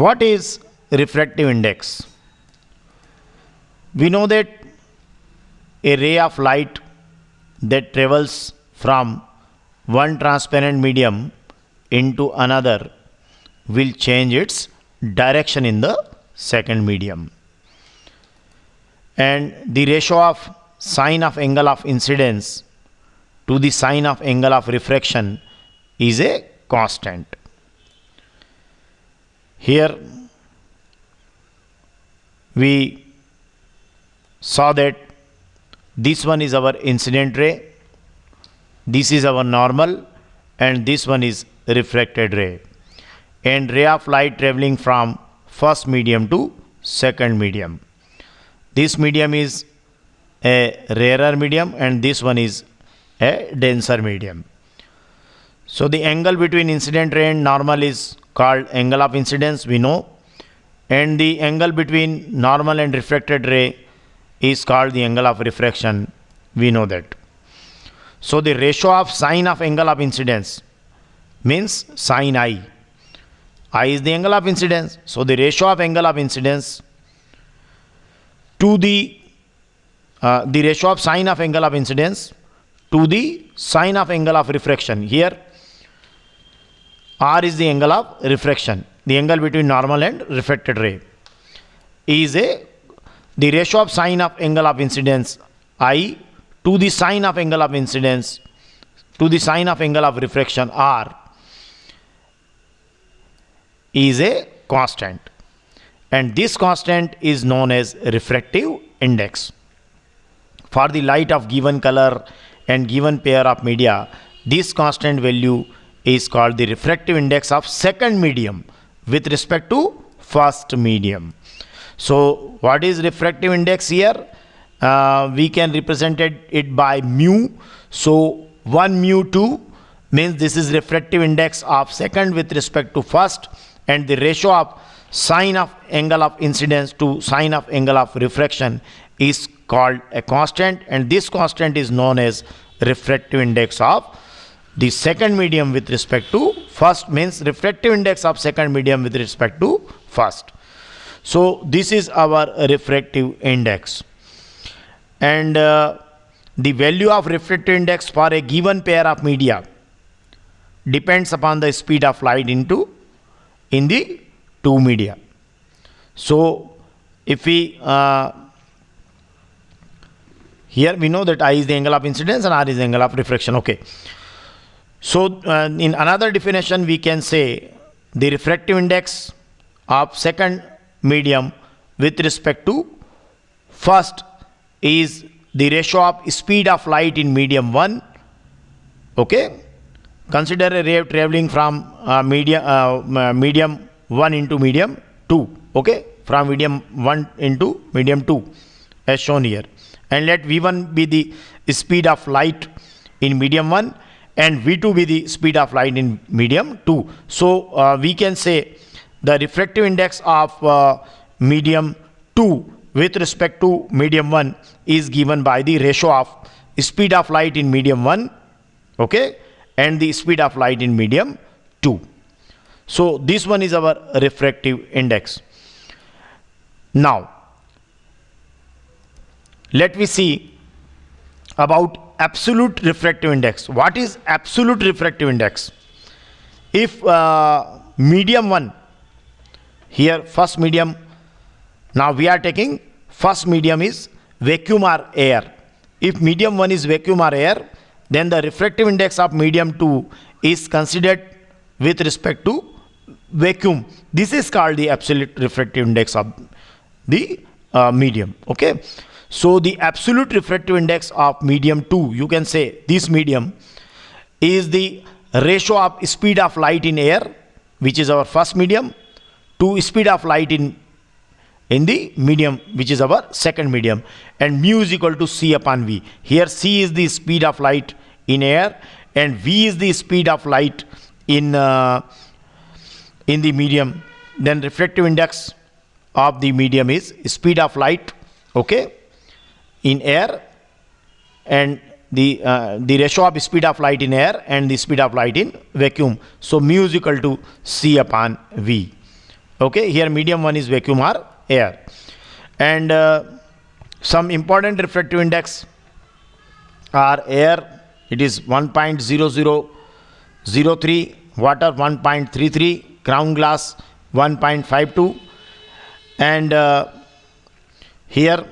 What is refractive index? We know that a ray of light that travels from one transparent medium into another will change its direction in the second medium. And the ratio of sine of angle of incidence to the sine of angle of refraction is a constant. Here we saw that this one is our incident ray, this is our normal, and this one is refracted ray, and ray of light traveling from first medium to second medium. This medium is a rarer medium and this one is a denser medium. So the angle between incident ray and normal is called angle of incidence, we know, and the angle between normal and refracted ray is called the angle of refraction, we know that. So the ratio of sine of angle of incidence means sine I. I is the angle of incidence. So the ratio of angle of incidence to the ratio of sine of angle of incidence to the sine of angle of refraction. Here R is the angle of refraction, the angle between normal and refracted ray, is the ratio of sine of angle of incidence I to the sine of angle of incidence to the sine of angle of refraction R is a constant, and this constant is known as refractive index. For the light of given color and given pair of media, this constant value is called the refractive index of second medium with respect to first medium. So what is refractive index here? We can represent it by mu. So 1 mu 2 means this is refractive index of second with respect to first, and the ratio of sine of angle of incidence to sine of angle of refraction is called a constant, and this constant is known as refractive index of the second medium with respect to first, means refractive index of second medium with respect to first. So this is our refractive index, and the value of refractive index for a given pair of media depends upon the speed of light in the two media. So if we here we know that I is the angle of incidence and R is the angle of refraction. Okay. So in another definition we can say the refractive index of second medium with respect to first is the ratio of speed of light in medium 1. Okay. Consider a ray traveling from medium 1 into medium 2. Okay. From medium 1 into medium 2 as shown here. And let V1 be the speed of light in medium 1 and V2 be the speed of light in medium 2. So we can say the refractive index of medium 2 with respect to medium 1 is given by the ratio of speed of light in medium 1, okay, and the speed of light in medium 2. So this one is our refractive index. Now let me see about absolute refractive index. What is absolute refractive index? If medium 1, here first medium, now we are taking first medium is vacuum or air. If medium 1 is vacuum or air, then the refractive index of medium 2 is considered with respect to vacuum. This is called the absolute refractive index of the medium. Okay. So the absolute refractive index of medium 2, you can say this medium is the ratio of speed of light in air, which is our first medium, to speed of light in the medium, which is our second medium, and mu is equal to C upon V. Here C is the speed of light in air and V is the speed of light in the medium. Then refractive index of the medium is speed of light, okay, in air, and the ratio of speed of light in air and the speed of light in vacuum. So mu is equal to C upon V. Okay, here medium one is vacuum or air. And some important refractive index are air, it is 1.0003, water 1.33, ground glass 1.52, and here